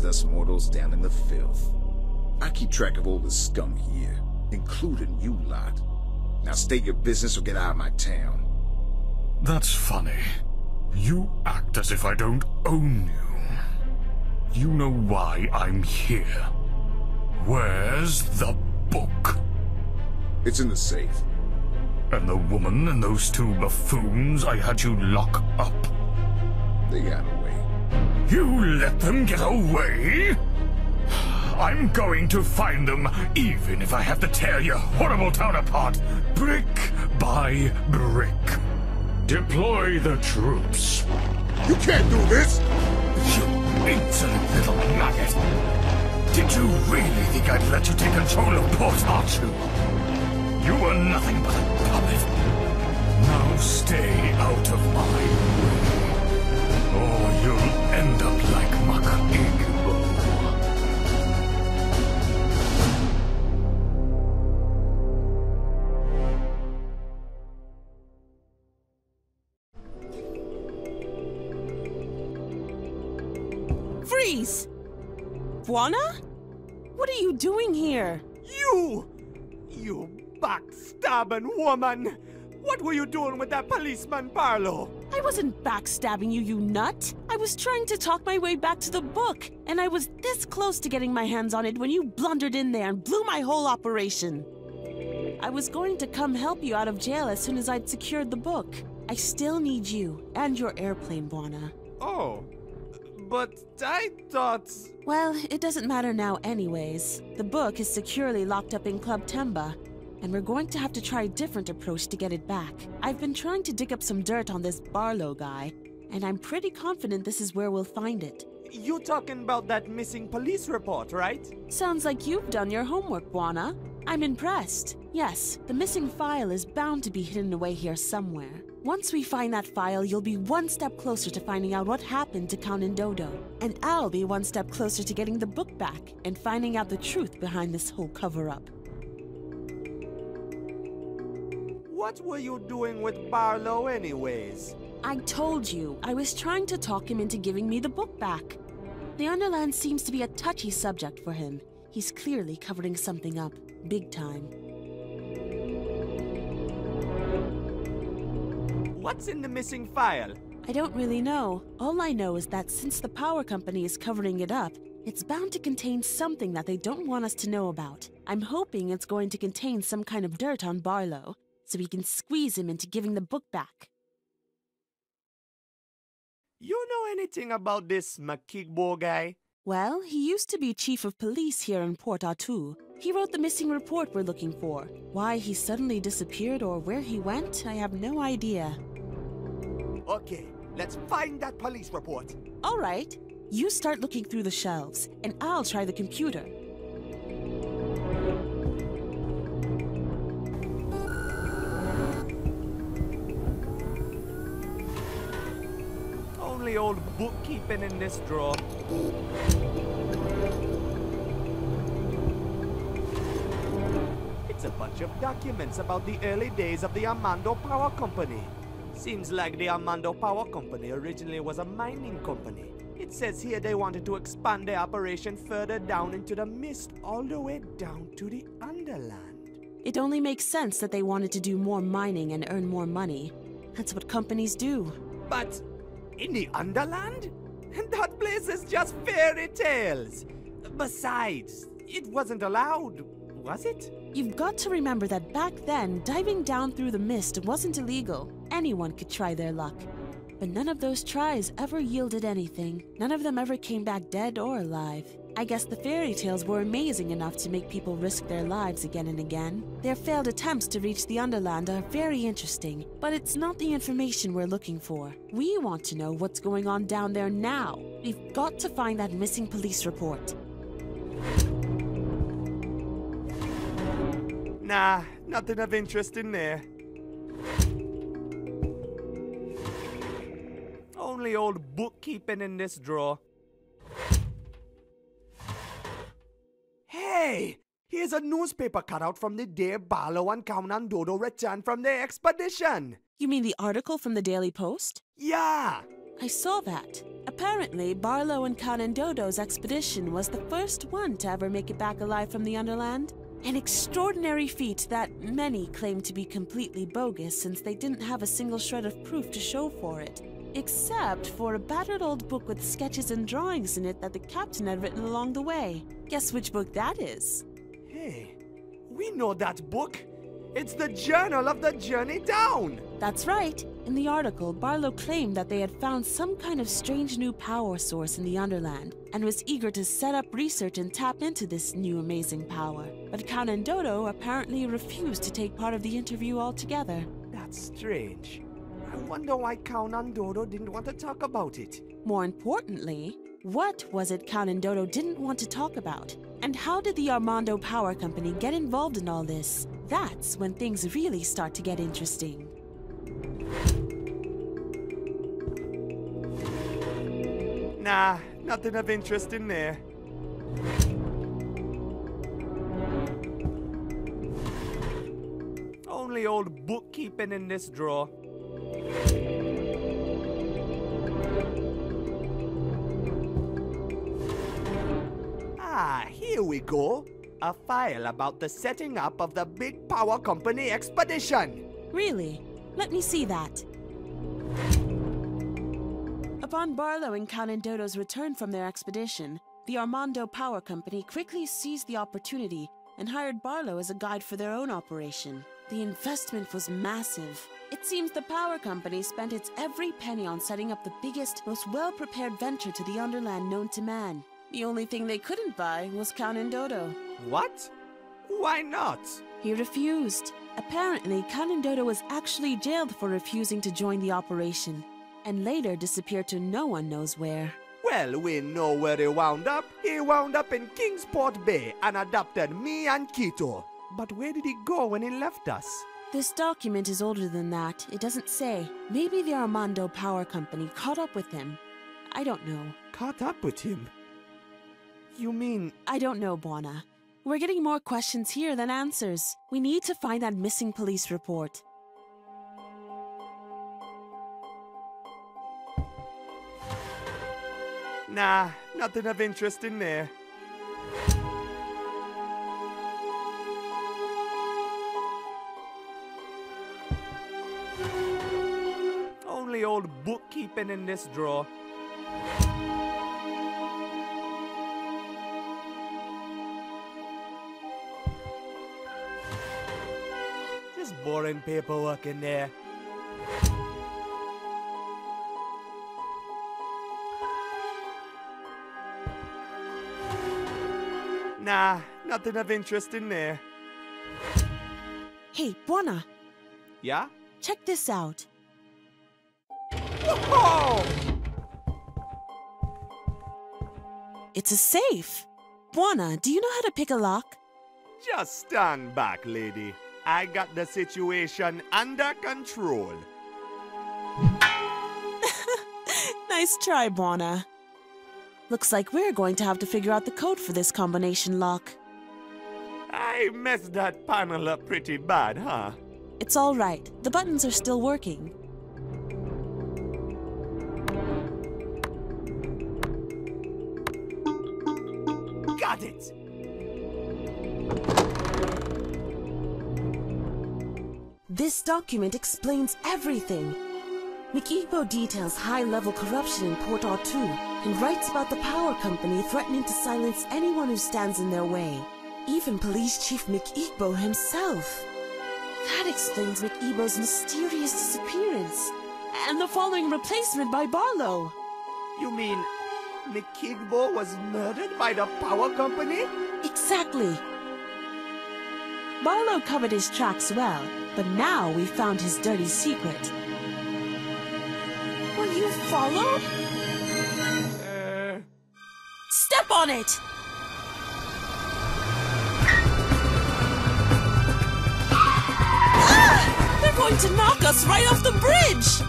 us mortals down in the filth. I keep track of all the scum here, including you lot. Now state your business or get out of my town. That's funny. You act as if I don't own you. You know why I'm here. Where's the book? It's in the safe. And the woman and those two buffoons I had you lock up? They got away. You let them get away? I'm going to find them, even if I have to tear your horrible town apart, brick by brick. Deploy the troops. You can't do this! You insolent little maggot! Did you really think I'd let you take control of Port Archu? You were nothing but a puppet. Now stay out of my way, or you'll end up like Makaigo. Freeze! Bwana? What are you doing here? You backstabbing woman! What were you doing with that policeman, Barlow? I wasn't backstabbing you, you nut. I was trying to talk my way back to the book, and I was this close to getting my hands on it when you blundered in there and blew my whole operation. I was going to come help you out of jail as soon as I'd secured the book. I still need you and your airplane, Bwana. Oh, but I thought... Well, it doesn't matter now anyways. The book is securely locked up in Club Temba, and we're going to have to try a different approach to get it back. I've been trying to dig up some dirt on this Barlow guy, and I'm pretty confident this is where we'll find it. You talking about that missing police report, right? Sounds like you've done your homework, Bwana. I'm impressed. Yes, the missing file is bound to be hidden away here somewhere. Once we find that file, you'll be one step closer to finding out what happened to Kaonandodo. And I'll be one step closer to getting the book back and finding out the truth behind this whole cover-up. What were you doing with Barlow anyways? I told you, I was trying to talk him into giving me the book back. The Underland seems to be a touchy subject for him. He's clearly covering something up, big time. What's in the missing file? I don't really know. All I know is that since the power company is covering it up, it's bound to contain something that they don't want us to know about. I'm hoping it's going to contain some kind of dirt on Barlow, so we can squeeze him into giving the book back. You know anything about this Makigbo guy? Well, he used to be chief of police here in Port Artu. He wrote the missing report we're looking for. Why he suddenly disappeared or where he went, I have no idea. Okay, let's find that police report. All right. You start looking through the shelves, and I'll try the computer. Only old bookkeeping in this drawer. It's a bunch of documents about the early days of the Armando Power Company. Seems like the Armando Power Company originally was a mining company. It says here they wanted to expand their operation further down into the mist, all the way down to the Underland. It only makes sense that they wanted to do more mining and earn more money. That's what companies do. But in the Underland? That place is just fairy tales. Besides, it wasn't allowed, was it? You've got to remember that back then, diving down through the mist wasn't illegal. Anyone could try their luck. But none of those tries ever yielded anything. None of them ever came back dead or alive. I guess the fairy tales were amazing enough to make people risk their lives again and again. Their failed attempts to reach the Underland are very interesting, but it's not the information we're looking for. We want to know what's going on down there now. We've got to find that missing police report. Nah, nothing of interest in there. Only old bookkeeping in this drawer. Hey! Here's a newspaper cutout from the day Barlow and Kaonandodo returned from their expedition. You mean the article from the Daily Post? Yeah! I saw that. A Apparently, Barlow and Kaonandodo's expedition was the first one to ever make it back alive from the Underland. An extraordinary feat that many claim to be completely bogus since they didn't have a single shred of proof to show for it. Except for a battered old book with sketches and drawings in it that the captain had written along the way. Guess which book that is? Hey, we know that book. It's the Journal of the Journey Down. That's right. In the article, Barlow claimed that they had found some kind of strange new power source in the Underland and was eager to set up research and tap into this new amazing power. But Kaonandodo apparently refused to take part of the interview altogether. That's strange. I wonder why Kaonandodo didn't want to talk about it. More importantly, what was it Kaonandodo didn't want to talk about? And how did the Armando Power Company get involved in all this? That's when things really start to get interesting. Nah, nothing of interest in there. Only old bookkeeping in this drawer. Ah, here we go. A file about the setting up of the big power company expedition. Really? Let me see that. Upon Barlow and Kaonandodo's return from their expedition, the Armando Power Company quickly seized the opportunity and hired Barlow as a guide for their own operation. The investment was massive. It seems the power company spent its every penny on setting up the biggest, most well-prepared venture to the Underland known to man. The only thing they couldn't buy was Kaonandodo. What? Why not? He refused. Apparently, Kaonandodo was actually jailed for refusing to join the operation, and later disappeared to no one knows where. Well, we know where he wound up. He wound up in Kingsport Bay and adopted me and Kito. But where did he go when he left us? This document is older than that. It doesn't say. Maybe the Armando Power Company caught up with him. I don't know. Caught up with him? You mean... I don't know, Bwana. We're getting more questions here than answers. We need to find that missing police report. Nah, nothing of interest in there. Only old bookkeeping in this drawer. Just boring paperwork in there. Nah, nothing of interest in there. Hey, Bwana, Yeah? check this out. Whoa! It's a safe. Bwana, do you know how to pick a lock? Just stand back, lady. I got the situation under control. Nice try, Bwana. Looks like we're going to have to figure out the code for this combination lock. I messed that panel up pretty bad, huh? It's all right. The buttons are still working. Got it! This document explains everything. Mikigbo details high-level corruption in Port Artoo and writes about the power company threatening to silence anyone who stands in their way. Even Police Chief Mikigbo himself. That explains Mikigbo's mysterious disappearance and the following replacement by Barlow. You mean Mikigbo was murdered by the power company? Exactly. Barlow covered his tracks well, but now we found his dirty secret. Were you followed? Step on it! Ah! They're going to knock us right off the bridge!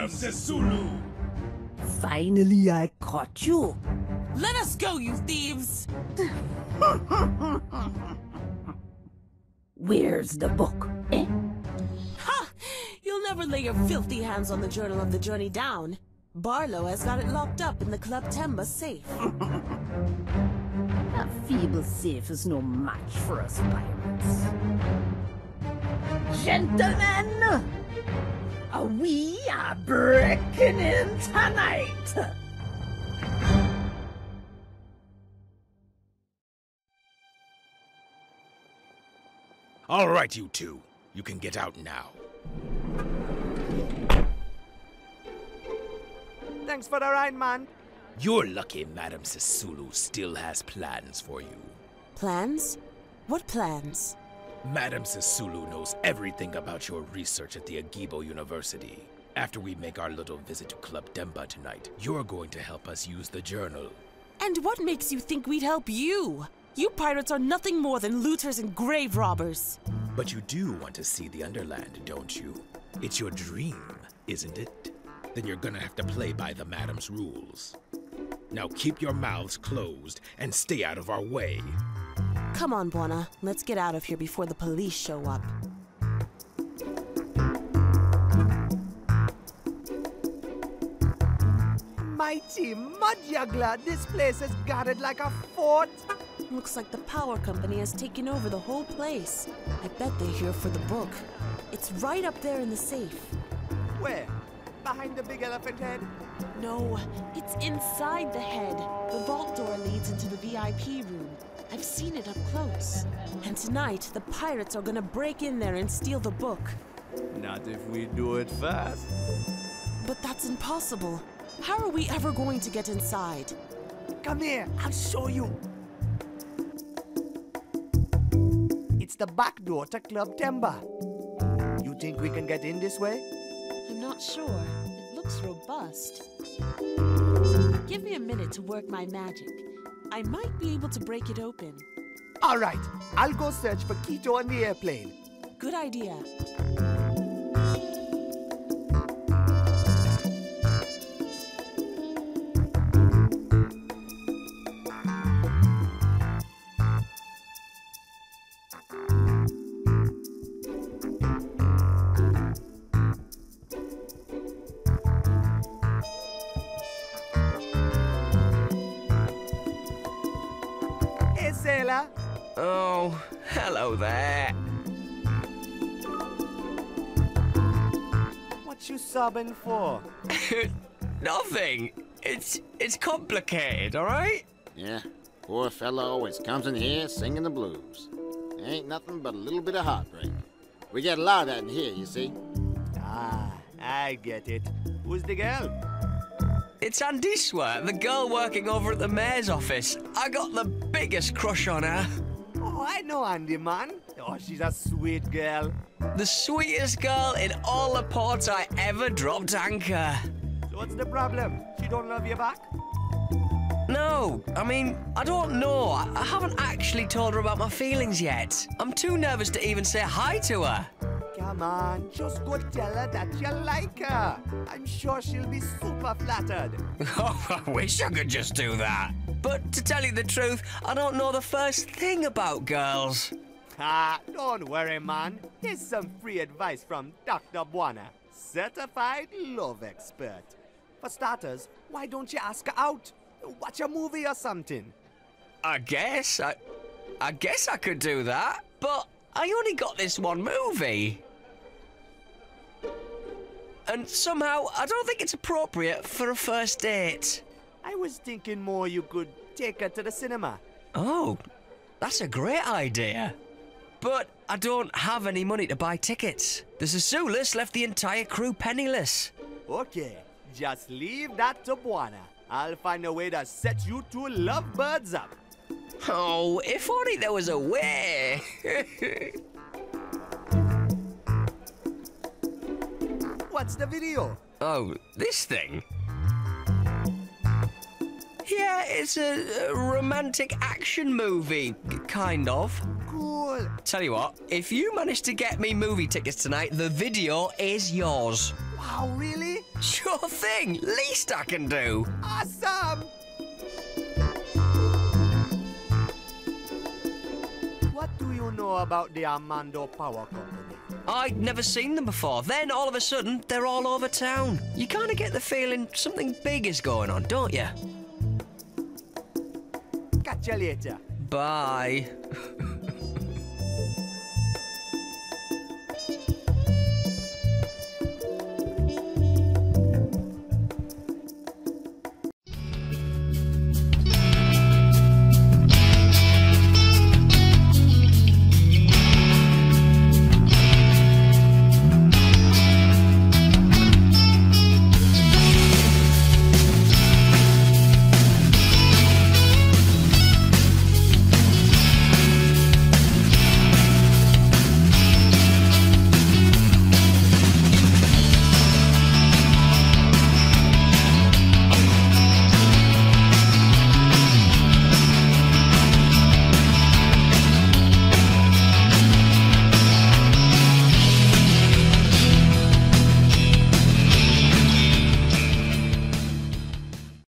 Sisulu! Finally, I caught you. Let us go, you thieves! Where's the book? Eh? Ha! You'll never lay your filthy hands on the journal of the journey down. Barlow has got it locked up in the Club Temba safe. A feeble safe is no match for us pirates. Gentlemen, we are breaking in tonight. All right, you two. You can get out now. Thanks for the ride, man. You're lucky Madame Sisulu still has plans for you. Plans? What plans? Madame Sisulu knows everything about your research at the Agibo University. After we make our little visit to Club Demba tonight, you're going to help us use the journal. And what makes you think we'd help you? You pirates are nothing more than looters and grave robbers. But you do want to see the Underland, don't you? It's your dream, isn't it? Then you're gonna have to play by the Madam's rules. Now keep your mouths closed and stay out of our way. Come on, Bwana. Let's get out of here before the police show up. Mighty mud juggler, this place is guarded like a fort. Looks like the power company has taken over the whole place. I bet they're here for the book. It's right up there in the safe. Where? Behind the big elephant head? No, it's inside the head. The vault door leads into the VIP room. I've seen it up close. And tonight, the pirates are gonna break in there and steal the book. Not if we do it fast. But that's impossible. How are we ever going to get inside? Come here, I'll show you. It's the back door to Club Temba. You think we can get in this way? I'm not sure. It looks robust. Give me a minute to work my magic. I might be able to break it open. All right, I'll go search for Kito and the airplane. Good idea. Sailor. Oh, hello there. What you sobbing for? Nothing. It's complicated, all right? Yeah, poor fella always comes in here singing the blues. Ain't nothing but a little bit of heartbreak. We get a lot of that in here, you see. Ah, I get it. Who's the girl? It's Andiswa, the girl working over at the mayor's office. I got the biggest crush on her. Oh, I know Andy, man. Oh, she's a sweet girl. The sweetest girl in all the ports I ever dropped anchor. So what's the problem? She don't love you back? No, I mean, I don't know. I haven't actually told her about my feelings yet. I'm too nervous to even say hi to her. Come on, just go tell her that you like her. I'm sure she'll be super flattered. Oh, I wish I could just do that. But to tell you the truth, I don't know the first thing about girls. Ah, don't worry, man. Here's some free advice from Dr. Bwana, certified love expert. For starters, why don't you ask her out? Watch a movie or something. I guess I could do that, but I only got this one movie. And somehow, I don't think it's appropriate for a first date. I was thinking more you could take her to the cinema. Oh, that's a great idea. But I don't have any money to buy tickets. The Sisulis left the entire crew penniless. Okay, just leave that to Bwana. I'll find a way to set you two lovebirds up. Oh, if only there was a way. What's the video? Oh, this thing? Yeah, it's a romantic action movie, kind of. Cool. Tell you what, if you manage to get me movie tickets tonight, the video is yours. Wow, really? Sure thing. Least I can do. Awesome! What do you know about the Armando Power Company? I'd never seen them before. Then, all of a sudden, they're all over town. You kind of get the feeling something big is going on, don't you? Catch you later. Bye.